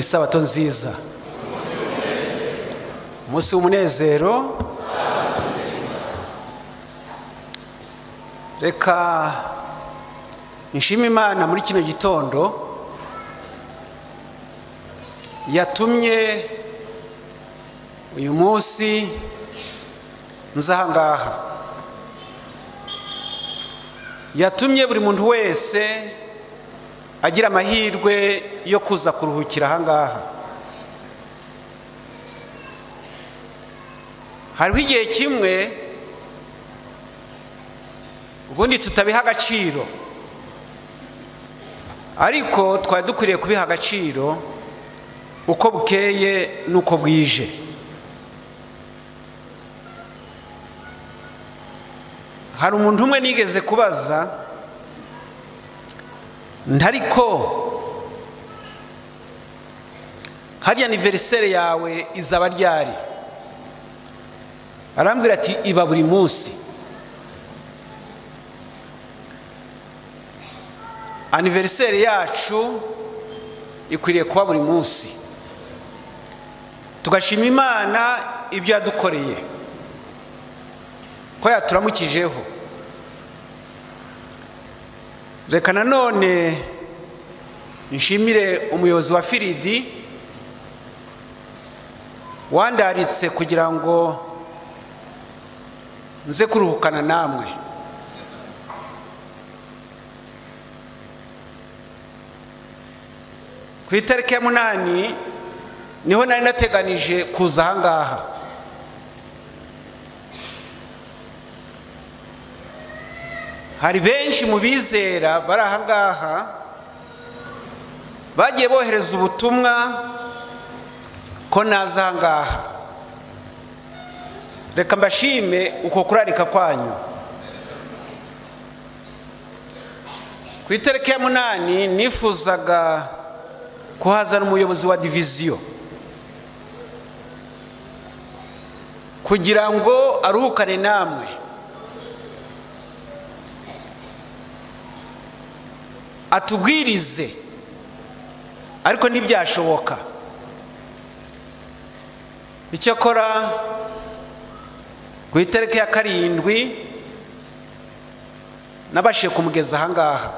isabato nziza, umunsi w'umunezero. Reka nshime Imana muri kino gitondo yatumye uyu munsi nzahangaha, yatumye buri muntu wese agira amahirwe yo kuza kuruhukira ahangaha. Hariho igihe kimwe ubundi tutabiha agaciro, ariko twari dukwiriye kubiha agaciro uko bukeye n'uko bwije. Hari umuntu umwe nigeze kubaza, ntariko hari anniversaire yawe izaba ryari? Arambwira ati iba buri munsi. Anniversaire yacu ikwiriye kuba buri munsi, tugashima Imana ibyo yadukoreye, ko yaturamukijeho. Reka nanone nshimire umuyobozi wa Firidi wandaritse kugira ngo nze kuruhukana namwe. Ku itariki ya 8 niho nari nateganije kuza ahangaha. Hari benshi mu bizera bari ahangaha bagiye bohereza ubutumwa ko naza ahangaha. Reka mbashime uko kurarika kwanyu. Ku itariki ya 8 nifuzaga kuhazana umuyobozi wa diviziyo kugira ngo aruhukane namwe. Atubwirize, ariko ntibyashoboka. Icyakora ku itariki ya 7 nabashiye kumugeza ahangaha.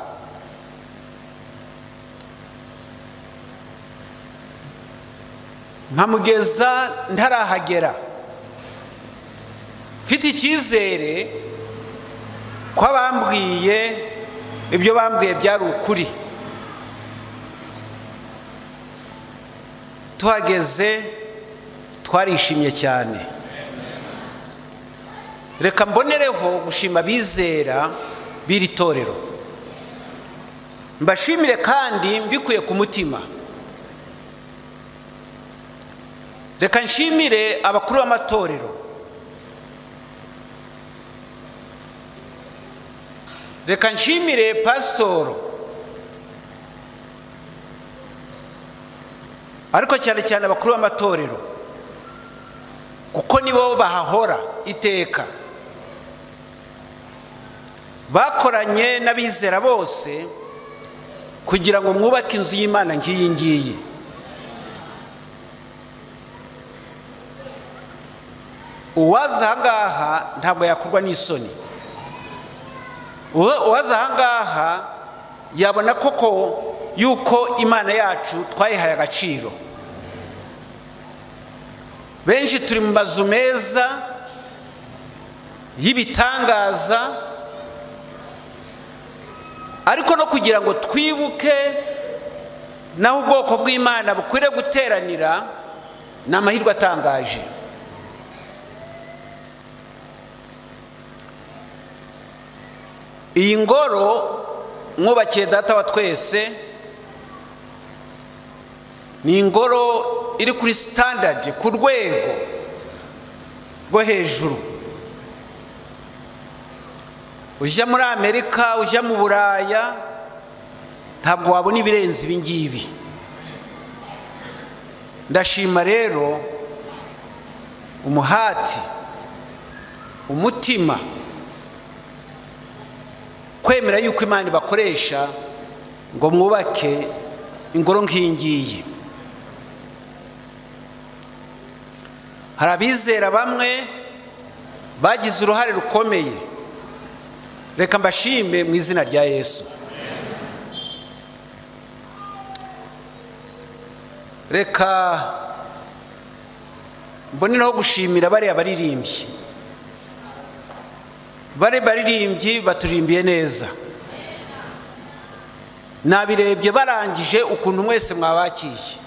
Mpamugeza ntarahagera, mfite icyizere ko abambwiye ibyo bambwiye byari ukuri. Tuhageze twarishimye cyane. Reka mbonereho gushima abizera b'iri torero, mbashimire kandi mbikuye ku mutima. Reka nshimire abakuru b'amatorero, reka nshimire pasitoro, ariko cyane cyane abakuru b'amatorero, kuko nibo bahahora iteka. Bakoranye n'abizera bose kugira ngo mwubake inzu y'Imana ngiyi ngiyi. Uwaza ahangaha ntabwo yakurwa n'isoni. Uwaza ahangaha yabona koko yuko Imana yacu twayihaye agaciro. Benshi turi mu mazu meza y'ibitangaza, ariko no kugira ngo twibuke naho ubwoko bw'Imana bukwiriye guteranira ni amahirwe atangaje. Iyi ngoro mwubakiye Data wa twese ni ingoro iri kuri standard, ku rwego rwo hejuru. Ujya muri Amerika, ujya mu Buraya, ntabwo wabona ibirenze ibi ngibi. Ndashima rero umuhati, umutima, kwemera yuko Imana bakoresha ngo mwubake ingoro nk'ingiyi. hari abizera bamwe bagize uruhare rukomeye, reka mbashime mu izina rya Yesu. Reka mboneraho gushimira bariya baririmbyi. Baririmbyi baturimbiye neza, nabirebye barangije ukuntu mwese mwabakiye.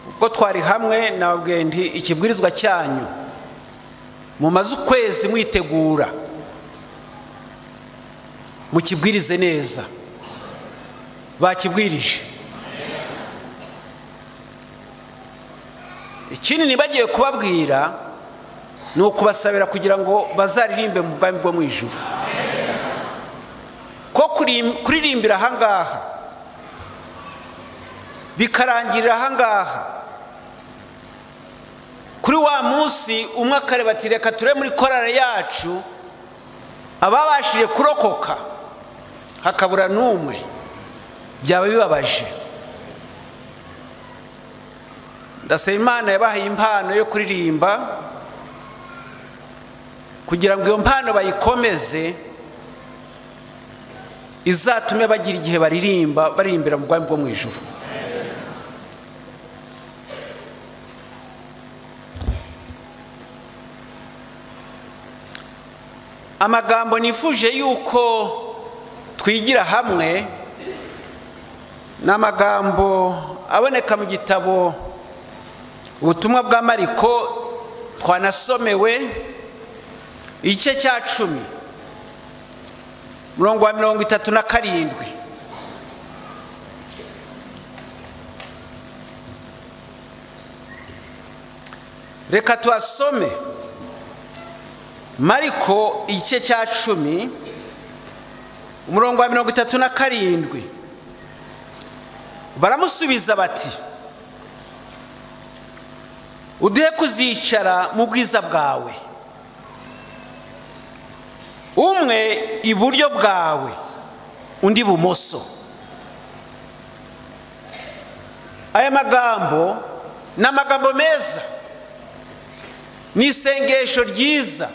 Ubwo twari hamwe nababwiye nti ikibwirizwa cyanyu mumaze ukwezi mwitegura, mukibwirize neza. Bakibwirije. Ikindi nibagiye kubabwira ni ukubasabira kugira ngo bazaririmbe mu bwami bwo mu ijuru. Ko kuririmbira ahangaha bikarangirira ahangaha, kuri wa munsi umwe akareba ati reka ture muri korale yacu ababashije kurokoka hakabura n'umwe, byaba bibabaje. Ndasaba Imana yabahaye impano yo kuririmba kugira ngo iyo mpano bayikomeze, izatume bagira igihe baririmbira mu bwami bwo mu ijuru. Amagambo nifuje yuko twigira hamwe n'amagambo aboneka mu gitabo Ubutumwa bwa Mariko twanasomewe igice cya 10 murongo wa 37. Reka tuasome Mariko igice cya 10 umurongo wa 37. Baramusubiza bati, uduhe kuzicara mu bwiza bwawe, umwe iburyo bwawe undi bumoso. Aya magambo ni amagambo meza, ni isengesho ryiza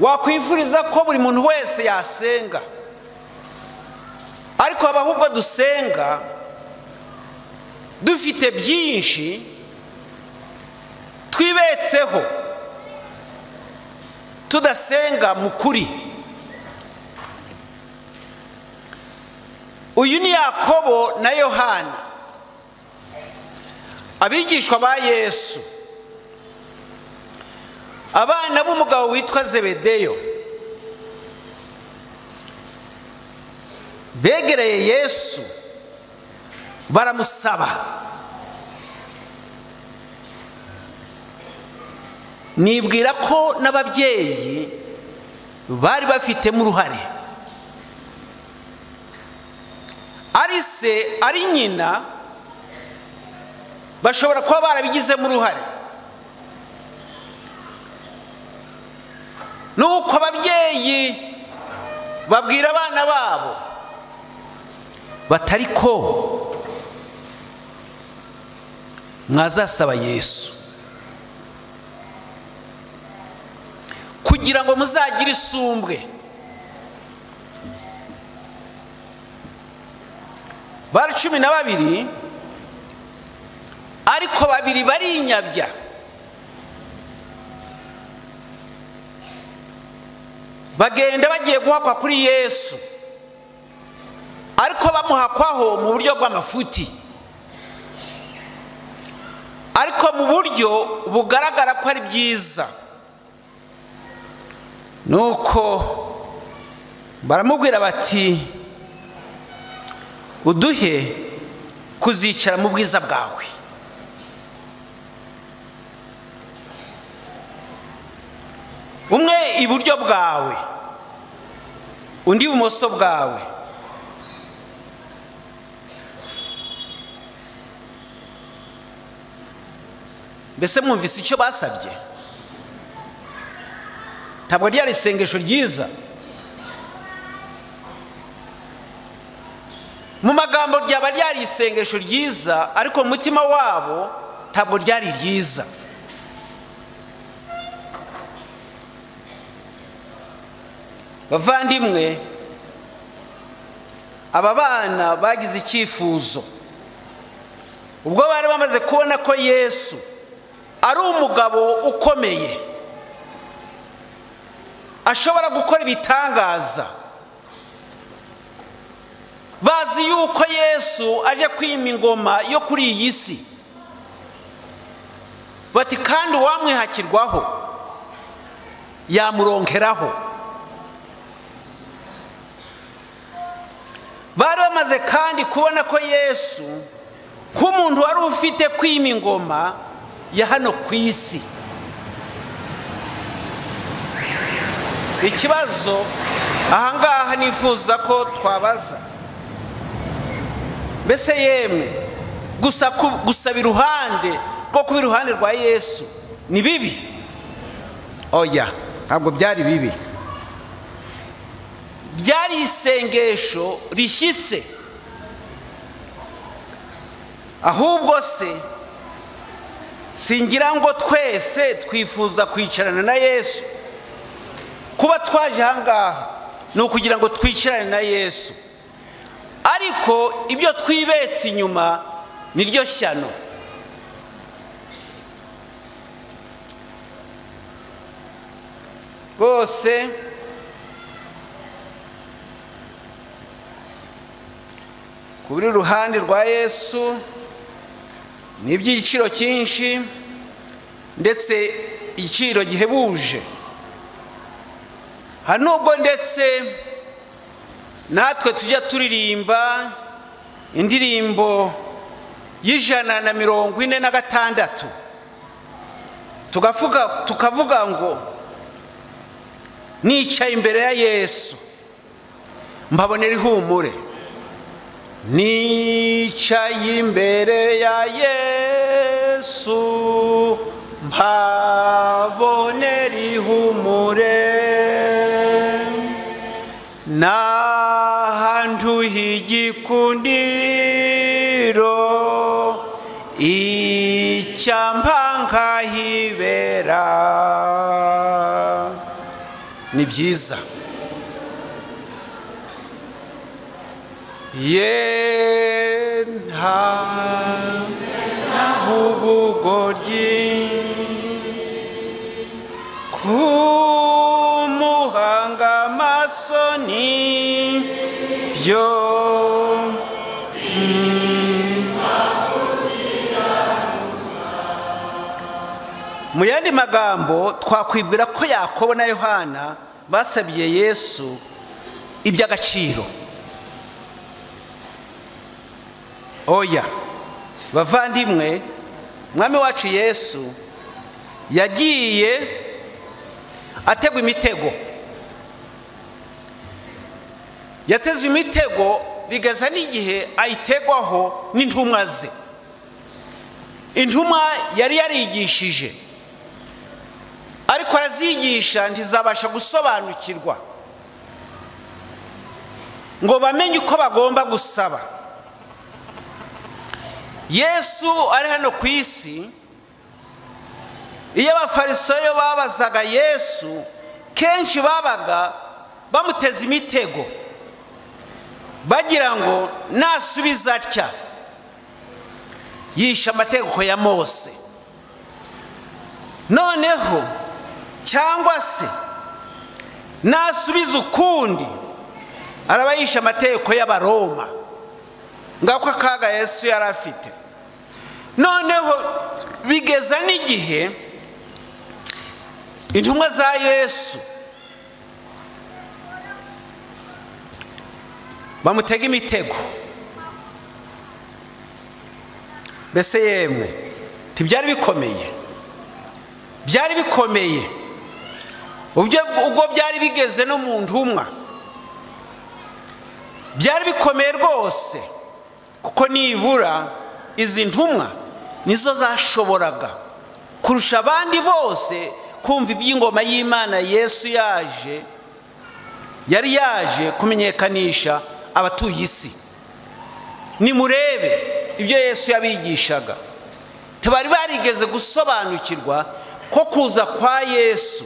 wakwifuriza ko buri muntu wese yasenga. Ariko abahubwo dusenga dufite byinshi twibetseho, tudasenga mukuri. Uyu ni Yakobo na Yohana, abigishwa ba Yesu, abana b'umugabo witwa Zebedeyo. Begereye Yesu baramusaba, nibwira ko n'ababyeyi bari bafitemo uruhare, ari se ari nyina bashobora kuba barabigizemo uruhare. Nuko ababyeyi babwira abana babo batari ko mwazasaba Yesu kugira ngo muzagire isumbwe. Bari 12, ariko 2 barinyabya. Bagenda bagiye guhakwa kuri Yesu, ariko bamuhakwaho mu buryo bw'amafuti, ariko mu buryo bugaragara ko ari byiza. Nuko baramubwira bati, uduhe kuzicara mu bwiza bwawe. Umwe iburyo bwawe undi ibumoso bwawe. Mbese mwumvise icyo basabye? Ntabwo ryari isengesho ryiza? mu magambo ryaba ryari isengesho ryiza, ariko mu mutima wabo ntabwo ryari ryiza. Bavandimwe, aba bana bagize icyifuzo ubwo bari bamaze kubona ko Yesu ari umugabo ukomeye, ashobora gukora ibitangaza, bazi yuko Yesu aje kwima ingoma yo kuri iyi si, bati kandi uwamwihakirwaho yamuronkeraho. Bari bamaze kandi kubona ko Yesu nk'umuntu wari ufite kwima ingoma ya hano ku isi. Ikibazo ahangaha nifuza ko twabaza, mbese yemwe gusaba iruhande ko kuba iruhande rwa Yesu ni bibi? Oya, ntabwo byari bibi. Byari isengesho rishyitse. Ahubwo se singira ngo twese twifuza kwicarana na Yesu? Kuba twaje ahangaha ni ukugira ngo twicarane na Yesu, ariko ibyo twibetse inyuma niryo shyano. Bose kuri ruhande rwa Yesu ni iby'igiciro cyinshi, ndetse igiciro gihebuje. Hanubwo ndetse natwe tujya turirimba indirimbo y'146 tukavuga ngo nicaye imbere ya Yesu mbabonera ihumure. Nicaye imbere ya Yesu mbabonera ihumure, nahanduye igikundiro icyampa nkahibera. Ni byiza. Ubugoryi kumuhanga amasoni byo mu yandi magambo twakwibwira ko Yakobo na Yohana basabiye Yesu iby'agaciro. Oya, bavandimwe, Mwami wacu Yesu yagiye ategwa imitego. Yateze imitego bigeza n'igihe ayitegwaho n'intumwa ze. Intumwa yari yarigishije, ariko arazigisha ntizabasha gusobanukirwa ngo bamenye uko bagomba gusaba. Yesu ari hano ku isi, iyo abafarisayo babazaga Yesu, kenshi babaga bamuteze imitego bagira ngo nasubiza atya yisha amategeko ya Mose, noneho cyangwa se nasubiza ukundi araba yisha amategeko y'Abaroma. Ngako akaga Yesu yari afite. Noneho bigeza n'igihe intumwa za Yesu bamutega imitego. Mbese yemwe ntibyari bikomeye? Byari bikomeye ubwo byari bigeze no mu ntumwa. Byari bikomeye rwose, kuko nibura izi ntumwa nizo zashoboraga kurusha abandi bose kumva iby'ingoma y'Imana. Yesu yari yaje kumenyekanisha abatuye isi. nimurebe ibyo Yesu yabigishaga. Ntibari barigeze gusobanukirwa ko kuza kwa Yesu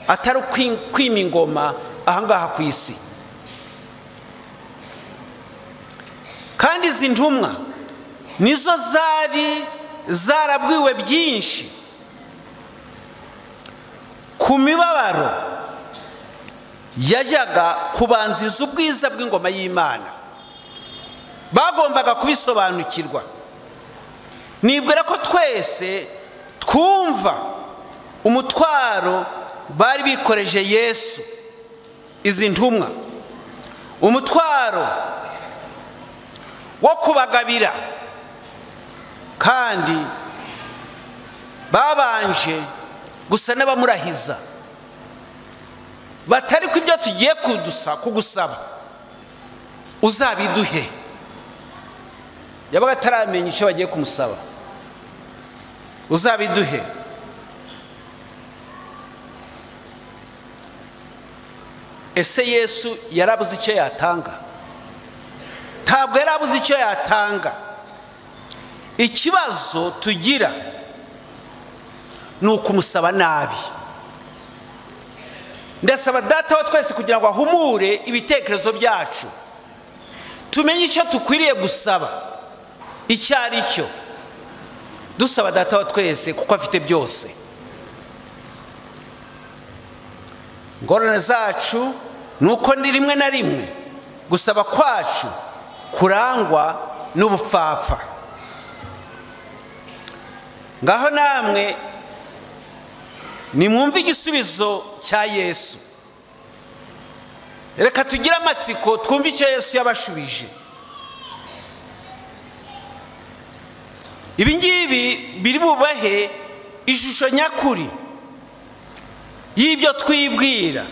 atari kwima ingoma ahangaha ku isi. Kandi izi ntumwa nizo zari zarabwiwe byinshi ku mibabaro yajyaga kubanziza ubwiza bw'ingoma y'Imana. Bagombaga kubisobanukirwa. Nibwira ko twese twumva umutwaro bari bikoreje Yesu, izi ntumwa, umutwaro wo kubagabira, kandi babanje gusa n'abamurahiza batari ko ibyo tugiye kugusaba uzabiduhe. Yabaga ataramenya icyo bagiye kumusaba. Uzabiduhe. Ese Yesu yarabuze icyo yatanga? Ntabwo yarabuze icyo yatanga. Ikibazo tugira ni ukumusaba nabi. Ndasaba Data wa twese kugira ngo ahumure ibitekerezo byacu, tumenye icyo tukwiriye gusaba icyo ari cyo. Dusaba Data wa twese kuko afite byose. Ngorane zacu nuko ndi rimwe na rimwe gusaba kwacu kurangwa n'ubupfapfa. Ngaho namwe nimwumve igisubizo cya Yesu. Reka tugire amatsiko twumve icyo Yesu yabashubije. Ibi ngibi biri bubahe ishusho nyakuri y'ibyo twibwira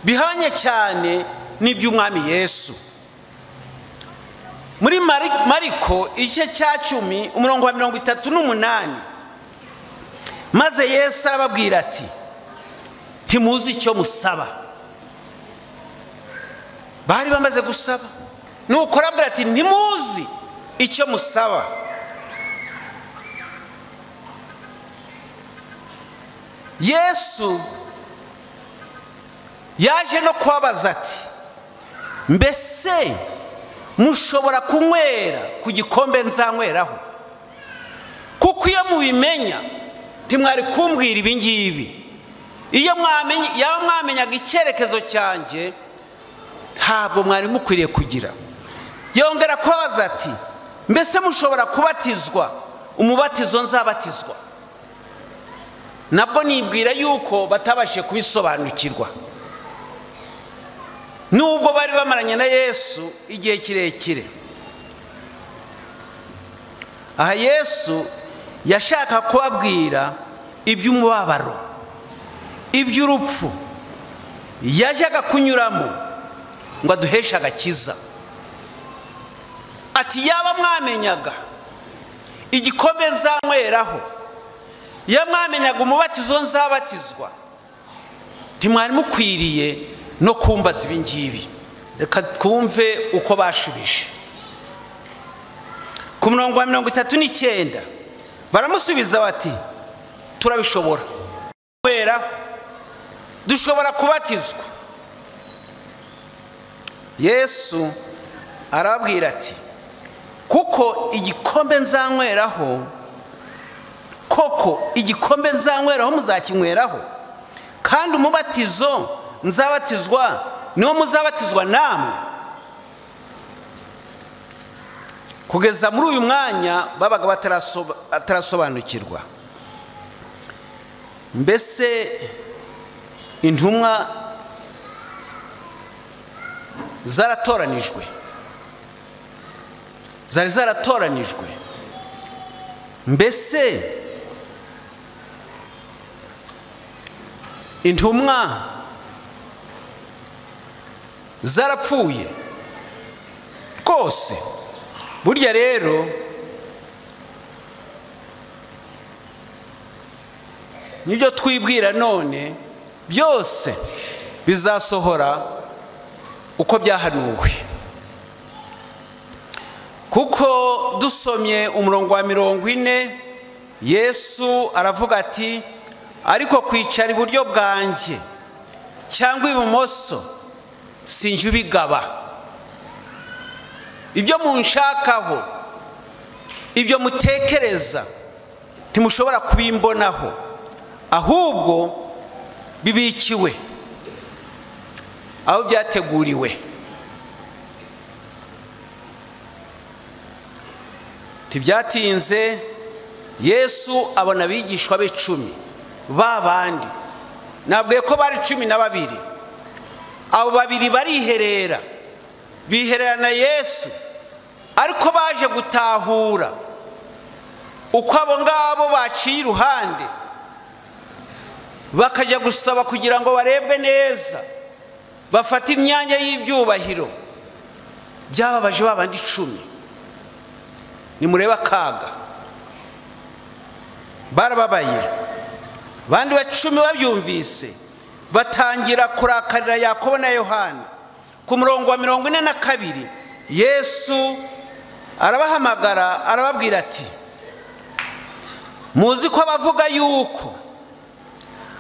bihanye cyane n'iby'Umwami Yesu. Muri Mariko igice cya 10 umurongo wa 38, maze Yesu arababwira ati, ntimuzi icyo musaba. Bari bamaze gusaba, nuko arababwira ati, ntimuzi icyo musaba. Yesu yaje no kubabaza ati, mbese mushobora kunywera ku gikombe nzanyweraho? Kuko iyo mubimenya ntimwari kumbwira ibi ngibi. Iyo mwamenyaga icyerekezo cyanjye ntabwo mwari mukwiriye kugira. Yongera kubabaza ati, mbese mushobora kubatizwa umubatizo nzabatizwa? Nabwo nibwira yuko batabashe kubisobanukirwa, nubwo bari bamaranye na Yesu igihe kirekire. Aha Yesu yashaka kubabwira iby'umubabaro, iby'urupfu yajyaga kunyuramo ngo aduheshe agakiza. Ati, yaba mwamenyaga igikombe nzanyweraho, iyo mwamenyaga umubatizo nzabatizwa, ntimwari mukwiriye no kumbaza ibi ngibi. Reka twumve uko bashubije. Ku murongo wa 39 baramusubiza bati, turabishobora. Dushobora kubatizwa. Yesu arababwira ati, kuko igikombe nzanyweraho, koko igikombe nzanyweraho muzakinyweraho, kandi umubatizo nzabatizwa niwo muzabatizwa namwe. Kugeza muri uyu mwanya babaga batarasobanukirwa. Mbese intumwa zaratoranijwe, zari zaratoranijwe. Mbese intumwa zarapfuye rwose? Burya rero nibyo twibwira none byose bizasohora uko byahanuwe. kuko dusomye umurongo wa 40 Yesu aravuga ati ariko kwicara iburyo bwanjye cyangwa ibumoso sinjye ubigaba. Ibyo munshakaho, ibyo mutekereza ntimushobora kubimbonaho, ahubwo bibikiwe aho byateguriwe. Ntibyatinze Yesu abona abigishwa be 10 babandi, nabwiye ko bari 12. Abo 2 bariherera, bihererana Yesu, ariko baje gutahura uko abo ngabo baciye iruhande bakajya gusaba kugira ngo barebwe neza, bafata imyanya y'ibyubahiro. Byababaje babandi 10. Nimureba akaga barababaye. Bandi ba 10 babyumvise batangira kurakarira Yakobo na Yohana. Ku murongo wa 42 Yesu arabahamagara arababwira ati muzi ko abavuga yuko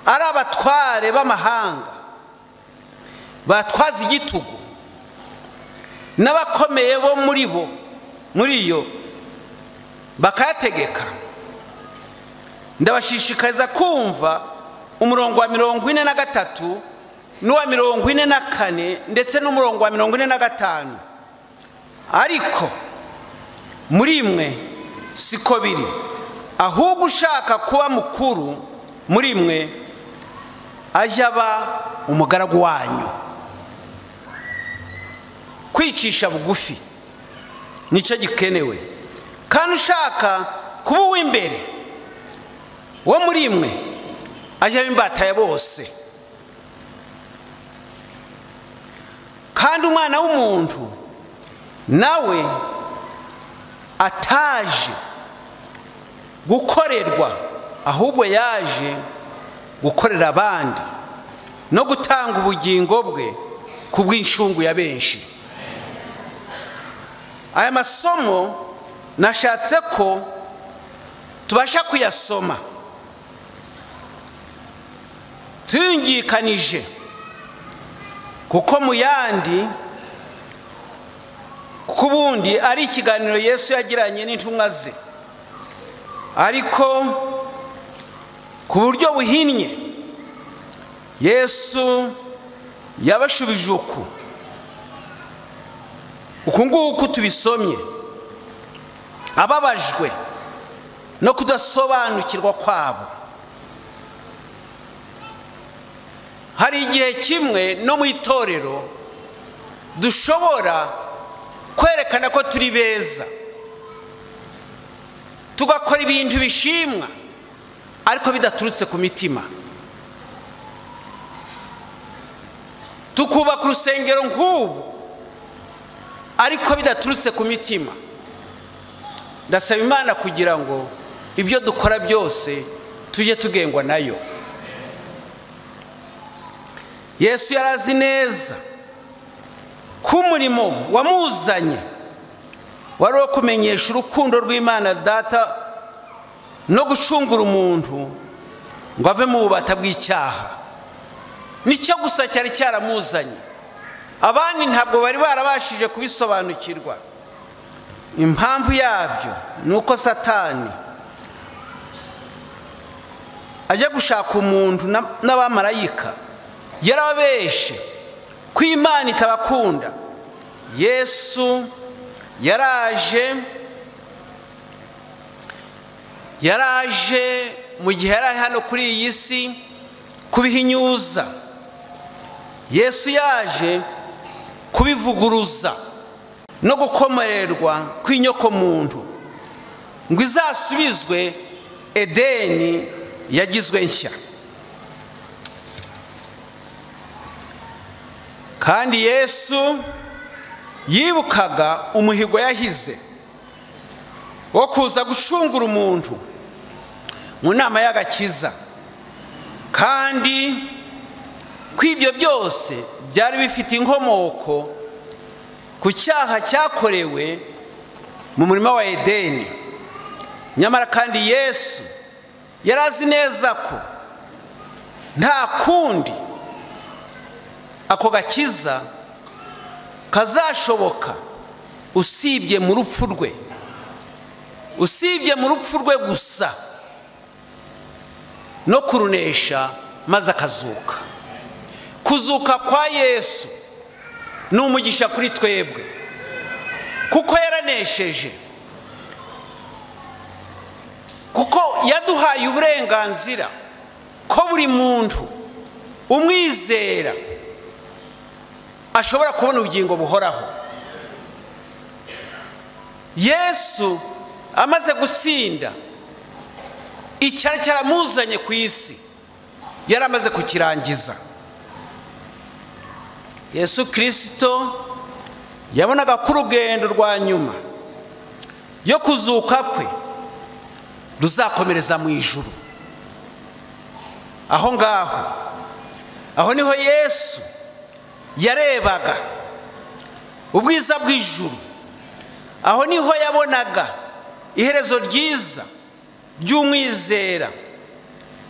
ari abatware b'amahanga batwaza igitugu n'abakomeye bo muri yo bakayategeka. Ndabashishikariza kumva umurongo wa 43 n'uwa 44 ndetse n'umurongo wa 45. Ariko muri mwe siko biri, ahubwo ushaka kuba mukuru muri mwe ajya aba umugaragu wanyu. Kwicisha bugufi nicyo gikenewe, kandi ushaka kuba uw'imbere wo muri mwe ajya aba imbata ya bose. Kandi umwana w'umuntu nawe ataje gukorerwa, ahubwo yaje gukorera abandi no gutanga ubugingo bwe ku bw'inshungu ya benshi. Aya masomo nashatse ko tubasha kuyasoma tuyungikanije, kuko mu yandi kubundi ari ikiganiro Yesu yagiranye n'intumwa ze, ariko ku buryo buhinnye Yesu yabashubije uku nguku tubisomye, ababajwe no kudasobanukirwa kwabo. Hari igihe kimwe no mu itorero dushobora kwerekana ko turi beza, tugakora ibintu bishimwa ariko bidaturutse ku mitima. Tukubaka urusengero nk'ubu ariko bidaturutse ku mitima. Ndasaba Imana kugira ngo ibyo dukora byose tujye tugengwa nayo. Yesu yarazi neza ko umurimo wamuzanye wari wo kumenyesha urukundo rw'Imana Data no gucungura umuntu ngo ave mu bubata bw'icyaha. Nicyo gusa cyari cyaramuzanye. Abandi ntabwo bari barabashije kubisobanukirwa. Impamvu yabyo nuko Satani ajya gushaka umuntu n'abamarayika yarabeshe ko Imana itabakunda. Yesu yaraje mu gihe yari hano kuri iyi si kubihinyuza. Yesu yaje kubivuguruza no gukomererwa kw'inyoko muntu ngo izasubizwe Edeni yagizwe nshya. Kandi Yesu yibukaga umuhigo yahize wo kuza gucungura umuntu mu nama y'agakiza, kandi kw'ibyo byose byari bifite inkomoko ku cyaha cyakorewe mu murima wa Edeni. Nyamara kandi Yesu yari azi neza ko nta kundi ako gakiza kazashoboka usibye mu rupfu rwe, usibye mu rupfu rwe gusa no kurunesha maze akazuka. Kuzuka kwa Yesu ni umugisha kuri twebwe kuko yaranesheje, kuko yaduhaye uburenganzira ko buri muntu umwizera ashobora kubona ubugingo buhoraho. Yesu amaze gutsinda icyari cyaramuzanye ku isi, yari amaze kukirangiza. Yesu Kristo yabonaga ko urugendo rwa nyuma yo kuzuka kwe ruzakomereza mu ijuru. Aho ngaho, aho niho Yesu yarebaga ubwiza bw'ijuru, aho niho yabonaga iherezo ryiza ry'umwizera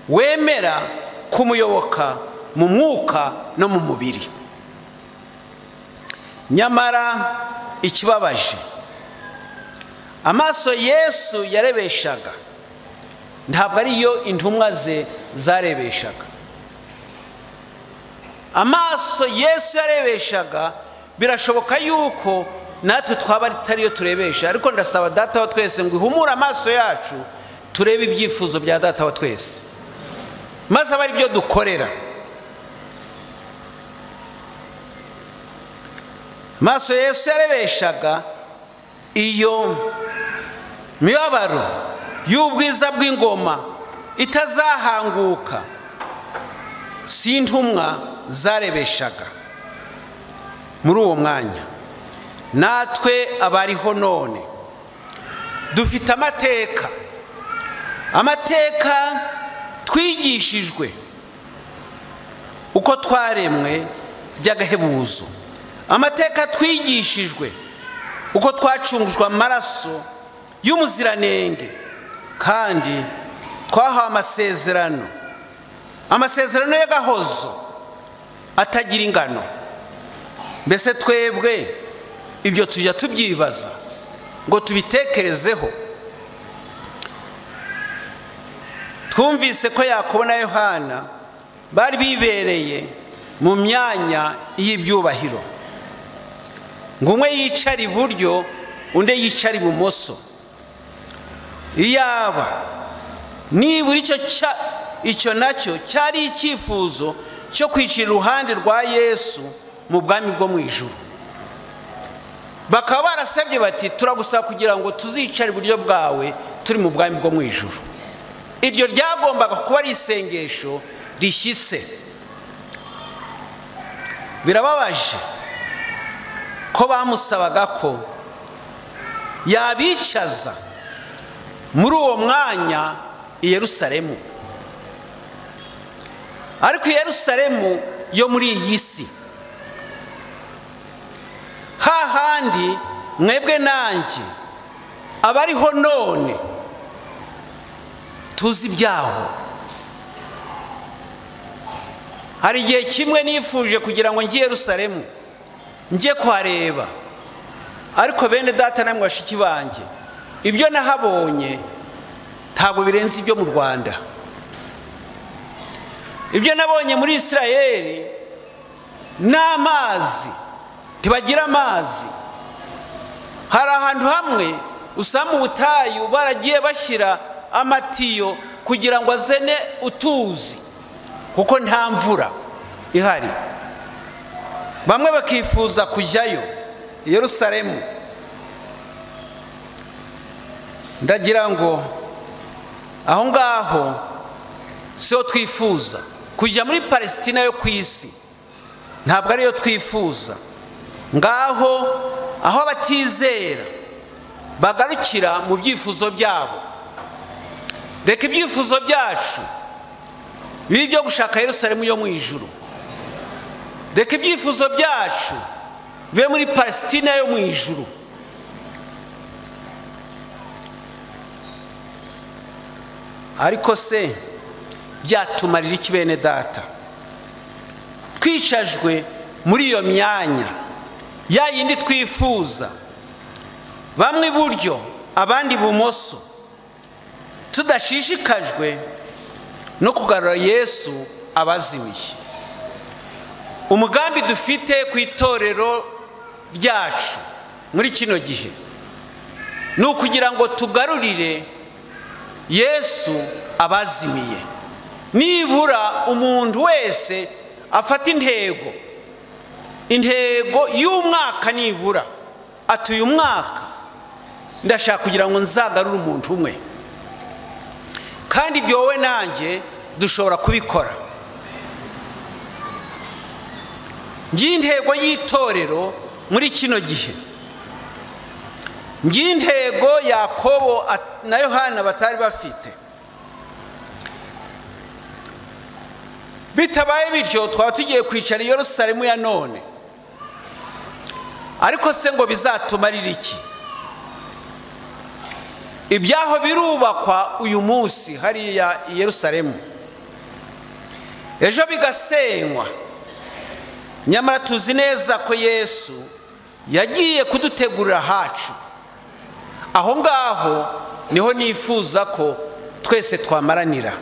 wemera kumuyoboka mu mwuka no mu mubiri. Nyamara ikibabaje, amaso Yesu yarebeshaga ntabwo ariyo intumwa ze zarebeshaga. Amaso Yesu yarebeshaga birashoboka yuko natwe twaba atariyo turebesha, ariko ndasaba Data wa twese ngo ihumure amaso yacu turebe ibyifuzo bya Data wa twese, maze abe ari byo dukorera. Amaso Yesu yarebeshaga iyo mibabaro y'ubwiza bw'ingoma itazahanguka, si intumwa zarebeshaga. Muri uwo mwanya natwe abariho none dufite amateka twigishijwe uko twaremwe by'agahebuzo, amateka twigishijwe uko twacungujwe amaraso y'umuziranenge, kandi twahawe amasezerano y'agahozo atagira ingano. Mbese twebwe ibyo tujya tubyibaza ngo tubitekerezeho? Twumvise ko Yakobo na Yohana bari bibereye mu myanya y'ibyubahiro, ngo umwe yicara iburyo undi yicara ibumoso. Iyaba nibura icyo nacyo cyari icyifuzo cyo kwicira iruhande rwa Yesu mu bwami bwo mu ijuru, bakaba barasabye bati turagusaba kugira ngo tuzicare iburyo bwawe turi mu bwami bwo mu ijuru. Iryo ryagombaga kuba ari isengesho rishyitse. Birababaje ko bamusabaga ko yabicaza muri uwo mwanya i Yerusalemu, ariko Yerusalemu yo muri iyi si, hahandi mwebwe nanjye abariho none tuzi ibyaho. Hari igihe kimwe nifuje kugira ngo njye Yerusalemu njye kuhareba, ariko bene data namwe bashiki banjye, ibyo nahabonye ntabwo birenze ibyo mu Rwanda. Ibyo nabonye muri Isirayeli n'amazi, ntibagira amazi. Hari ahantu hamwe usanga mu butayu baragiye bashyira amatiyo kugira ngo azene utuzi, kuko nta mvura ihari. Bamwe bakifuza kujyayo i Yerusalemu. Ndagira ngo aho ngaho siho twifuza kujya, muri Palestina yo ku isi ntabwo ariyo twifuza. Ngaho aho abatizera bagarukira mu byifuzo byabo, reka ibyifuzo byacu bibe byo gushaka Yerusalemu yo mu ijuru. Reka ibyifuzo byacu bibe muri Palestina yo mu ijuru. ariko se byatumarira iki bene data twishajwe muri iyo myanya ya yindi twifuza, bamwe iburyo abandi ibumoso, tudashishikajwe no kugarura Yesu abazimiye? Umugambi dufite ku itorero ryacu muri kino gihe ni ukugira ngo tugarurire Yesu abazimiye. Nibura umuntu wese afata intego y'umwaka, nibura ati uyu mwaka ndashaka kugira ngo nzagarure umuntu umwe, kandi ibyo wowe nanjye dushobora kubikora. Ngiye intego y'itorero muri kino gihe, ngiye intego Yakobo na Yohana batari bafite. Bitabaye bityo twaba tugiye kwicara i Yerusalemu ya none, ariko se ngo bizatumarira iki? Ibyaho birubakwa uyu munsi hariya i Yerusalemu, ejo bigasenywa. Nyamara tuzi neza ko Yesu yagiye kudutegurira hacu. Aho ngaho niho nifuza ko twese twamaranira.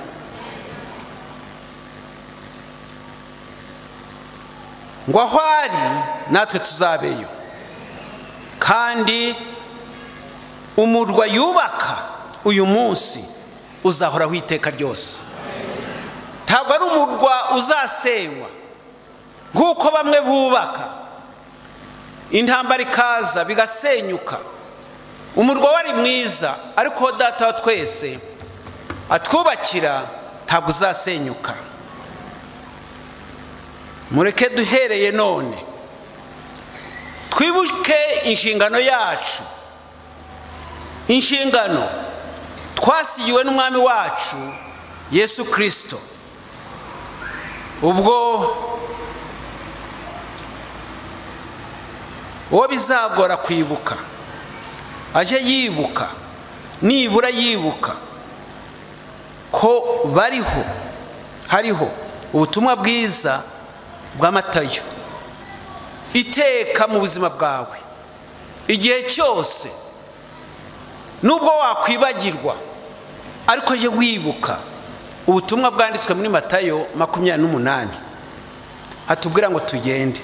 Ngo aho ari natwe tuzabeyo, kandi umurwa yubaka uyu munsi uzahoraho iteka ryose. Ntabwo ari umurwa uzasenywa nk'uko bamwe bubaka, intambara ikaza bigasenyuka. Umurwa wari mwiza, ariko Data wa twese atwubakira ntabwo uzasenyuka. Mureke duhereye none twibuke inshingano yacu, inshingano twasigiwe n'umwami wacu Yesu Kristo. Ubwo uwo bizagora kwibuka aje yibuka, nibura yibuka ko hariho ubutumwa bwiza bwa Matayo iteka mu buzima bwawe. Igihe cyose nubwo wakwibagirwa, ariko je wibuka ubutumwa bwanditswe muri Matayo 28 hatubwira ngo tugende.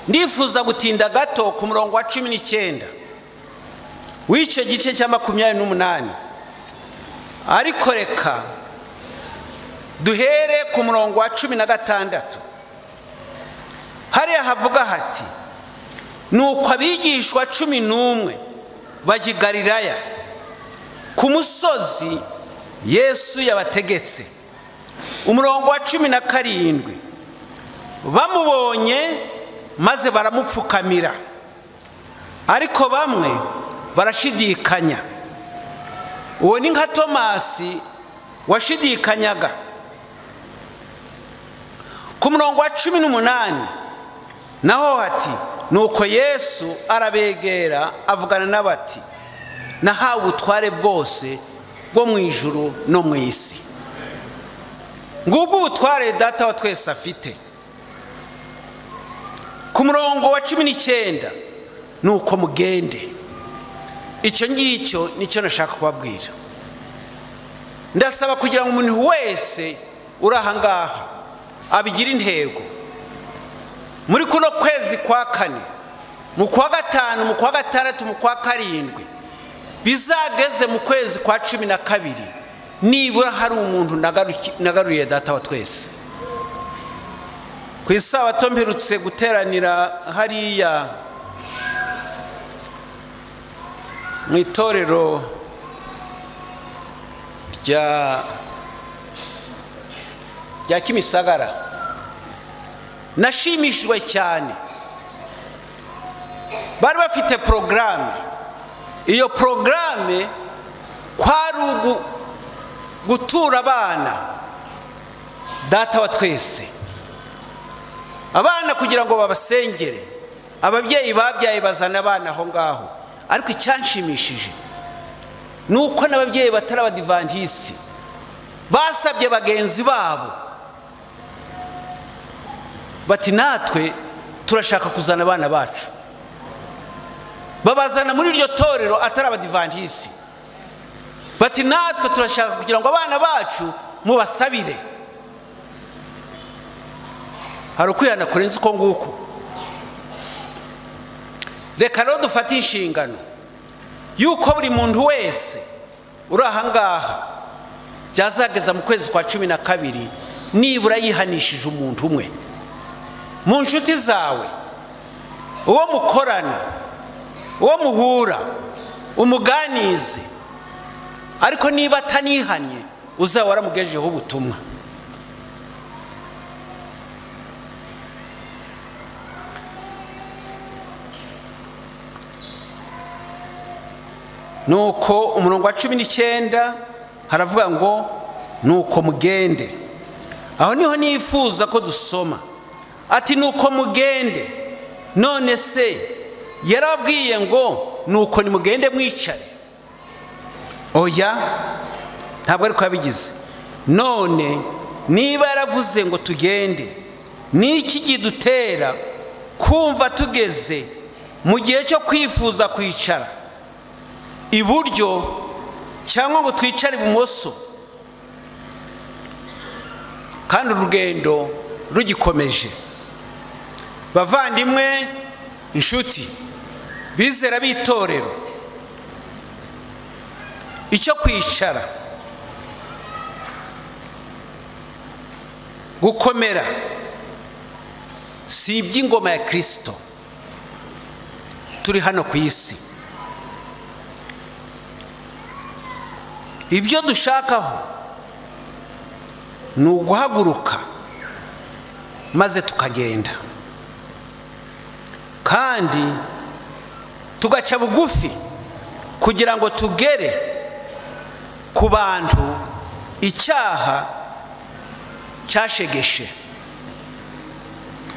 Ndifuza gutinda gato ku murongo wa 19 w'icyo gice cya 28, ariko reka duhere ku murongo wa 16. Hariya havuga hati, nuko abigishwa 11 bajya i Galilaya ku musozi Yesu yabategetse. Umurongo wa 17, bamubonye maze baramupfukamira, ariko bamwe barashidikanya. Uwo ni nka Tomasi washidikanyaga. Ku murongo wa 18 naho hati, nuko Yesu arabegera avugana n'abati, nahawe ubutware bwose bwo mu ijuru no mu isi. Ngubwo ubutware Data wa twese afite. Ku murongo wa 19, nuko mugende. Icyo ngicyo nicyo nashaka kubabwira. Ndasaba kugira ngo umuntu wese uraha ngaha abigira intego muri kuno kwezi kwa 4, mu kwa 5, mu kwa 6, mu kwa 7, bizageze mu kwezi kwa 12, nibura hari umuntu nagaruye Data wa twese. Ku isabato mperutse guteranira hariya mu itorero rya Kimisagara. Nashimishijwe cyane. Bari bafite programme. Iyo programme kwari gutura abana Data wa twese. Abana kugira ngo babasengere. Ababyeyi babyaye bazana abana aho ngaho. Ariko icyanshimishije nuko n'ababyeyi batari abadivantisi basabye bagenzi babo bati natwe turashaka kuzana abana bacu, babazana muri iryo torero atari abadivantisi, bati natwe turashaka kugira ngo abana bacu mubasabire. hari ukwihana kurenze uko nguko. Reka rero dufate inshingano yuko buri muntu wese uri ahangaha byazageza mu kwezi kwa 12 nibura yihanishije umuntu umwe mu nshuti zawe, uwo mukorana, uwo muhura, umuganize, ariko niba atanihanye uzaba waramugejejeho ubutumwa. Nuko umurongo wa 19 haravuga ngo nuko mugende. Aho niho nifuza ko dusoma ati nuko mugende. None se yarabwiye ngo nuko nimugende mwicare? Oya, ntabwo ariko yabigize. None niba yaravuze ngo tugende, niki gidutera kumva tugeze mu gihe cyo kwifuza kwicara iburyo cyangwa ngo twicare ibumoso kandi urugendo rugikomeje? Bavandimwe, inshuti, bizera bitorero, icyo kwicara gukomera si iby'ingoma ya Kristo. Turi hano ku isi, ibyo dushakaho ni uguhaguruka maze tukagenda, kandi tugaca bugufi kugira ngo tugere ku bantu icyaha cyashegeshe,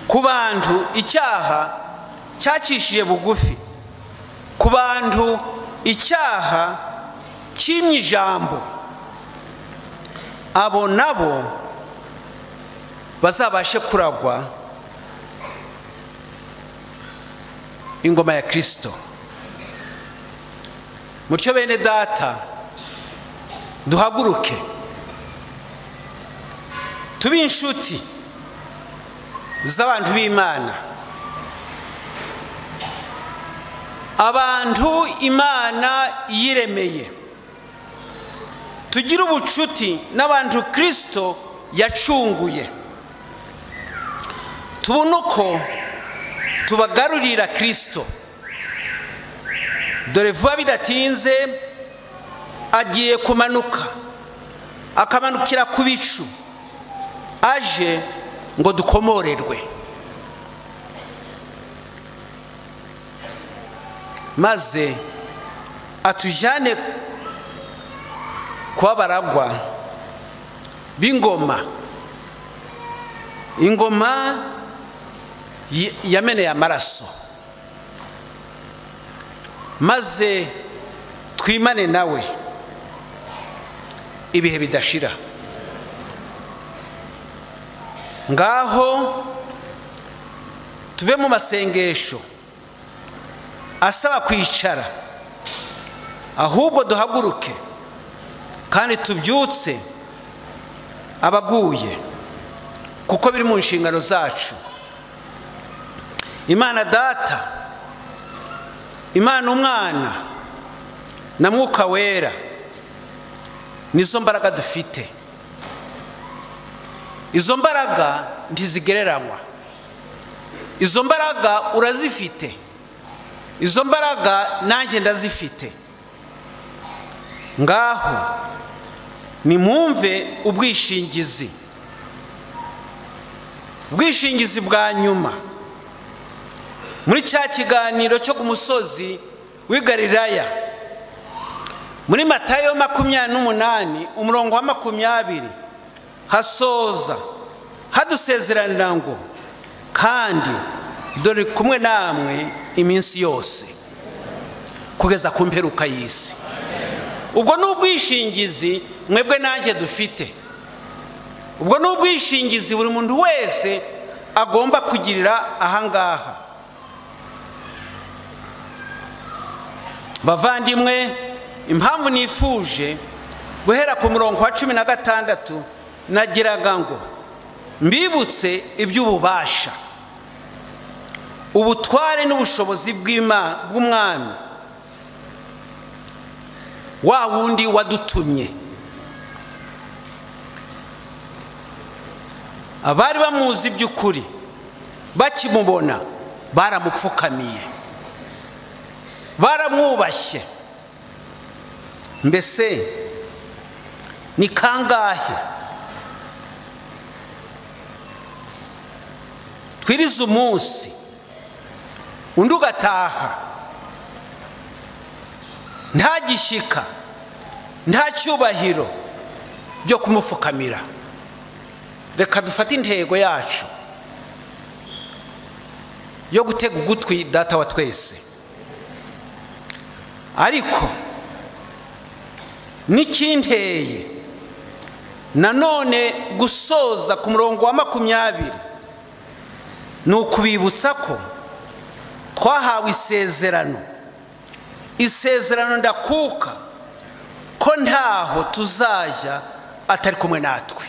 ku bantu icyaha cyacishije bugufi, ku bantu icyaha kimye ijambo. Abo nabo bazabashe kuragwa ingoma ya Kristo. Mutyo bene data, duhaguruke tube inshuti z'abantu b'Imana, abantu Imana yiremeye. Tugira ubucuti n'abantu Kristo yacunguye, tubone uko tubagarurira Kristo. Dore vuba bidatinze agiye kumanuka, akamanukira ku bicu, aje ngo dukomorerwe, maze atujyane kwa baragwa b'ingoma, ingoma yameneye amaraso, maze twimane nawe ibihe bidashira. Ngaho tuve mu masengesho asaba kwicara, ahubwo duhaguruke kandi tubyutse abaguye, kuko biri mu nshingano zacu. Imana Data, Imana Umwana na Mwuka Wera nizo mbaraga dufite. Izo mbaraga ntizigereranywa, izo mbaraga urazifite, izo mbaraga nanjye ndazifite. Ngaho nimwumve ubwishingizi, ubwishingizi bwa nyuma. Muri cya kiganiro cyo ku musozi w'i Galilaya, muri Matayo 28 umurongo wa 20, hasoza hadusezeranira ngo kandi dore kumwe namwe iminsi yose kugeza ku mperuka y'isi. ubwo n'ubwishingizi mwebwe nanjye dufite, ubwo n'ubwishingizi buri muntu wese agomba kugirira ahangaha. bavandimwe, impamvu nifuje guhera ku murongo wa 16 nagiraga ngo mbibutse iby'ububasha, ubutware n'ubushobozi bw'umwami wa wundi wadutumye. abari bamuzi by'ukuri bakimubona baramupfukamiye, baramwubashye. mbese ni kangahe twiriza umunsi undi ugataha nta gishyika nta cyubahiro byo kumupfukamira? reka dufate intego yacu yo gutega ugutwi data wa twese. ariko n'ikinteye nanone gusoza ku murongo wa 20 ni ukubibutsa ko twahawe isezerano ndakuka ko ntaho tuzajya atari kumwe natwe.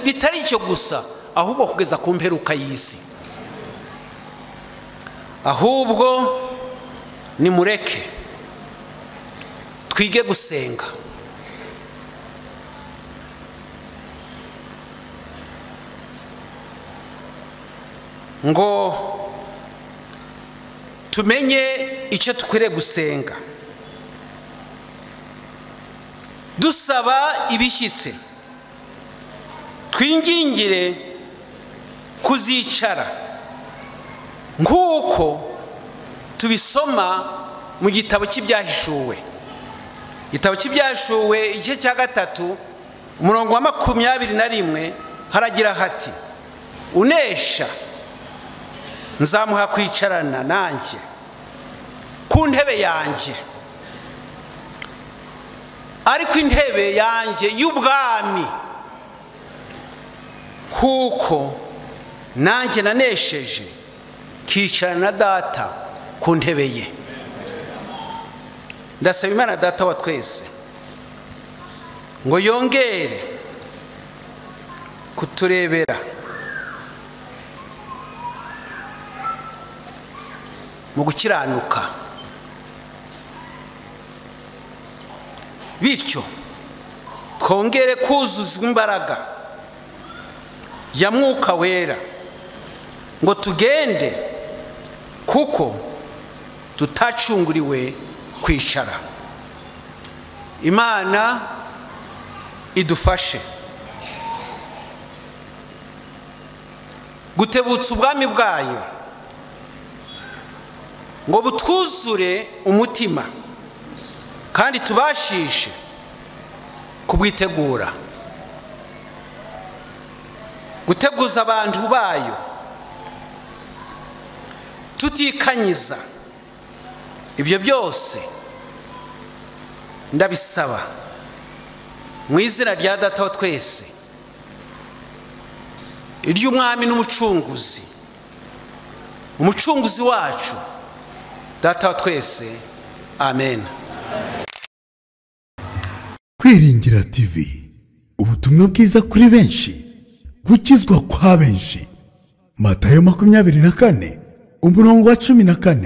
bitari icyo gusa, ahubwo kugeza ku mperuka y'isi. ahubwo nimureke twige gusenga, ngo tumenye icyo dukwiriye gusenga, dusaba ibishyitse, twingingire kuzicara nk'uko tubisoma mu gitabo cy'ibyahishuwe. igitabo cy'ibyahishuwe igice cya 3 umurongo wa 21 haragira hati, unesha nzamuha kwicarana nanjye ku ntebe yanjye, ariko intebe yanjye y'ubwami, kuko nanjye nanesheje kicarana na data ku ntebe ye. ndasaba Imana data wa twese ngo yongere kuturebera mu gukiranuka, bityo twongere kuzuzwa imbaraga ya Mwuka Wera ngo tugende, kuko tutacunguriwe kwicara. Imana idufashe gutebutsa ubwami bwayo, ngo butwuzure umutima kandi tubashishe kubwitegura, guteguza abantu bayo tutikanyiza. ibyo byose ndabisaba mu izina rya data wa twese, iry'umwami n'umucunguzi, umucunguzi wacu data wa twese. amen. Kwiringira TV, ubutumwa bwiza kuri benshi, gukizwa kwa benshi. Matayo 24 umurongo wa 14.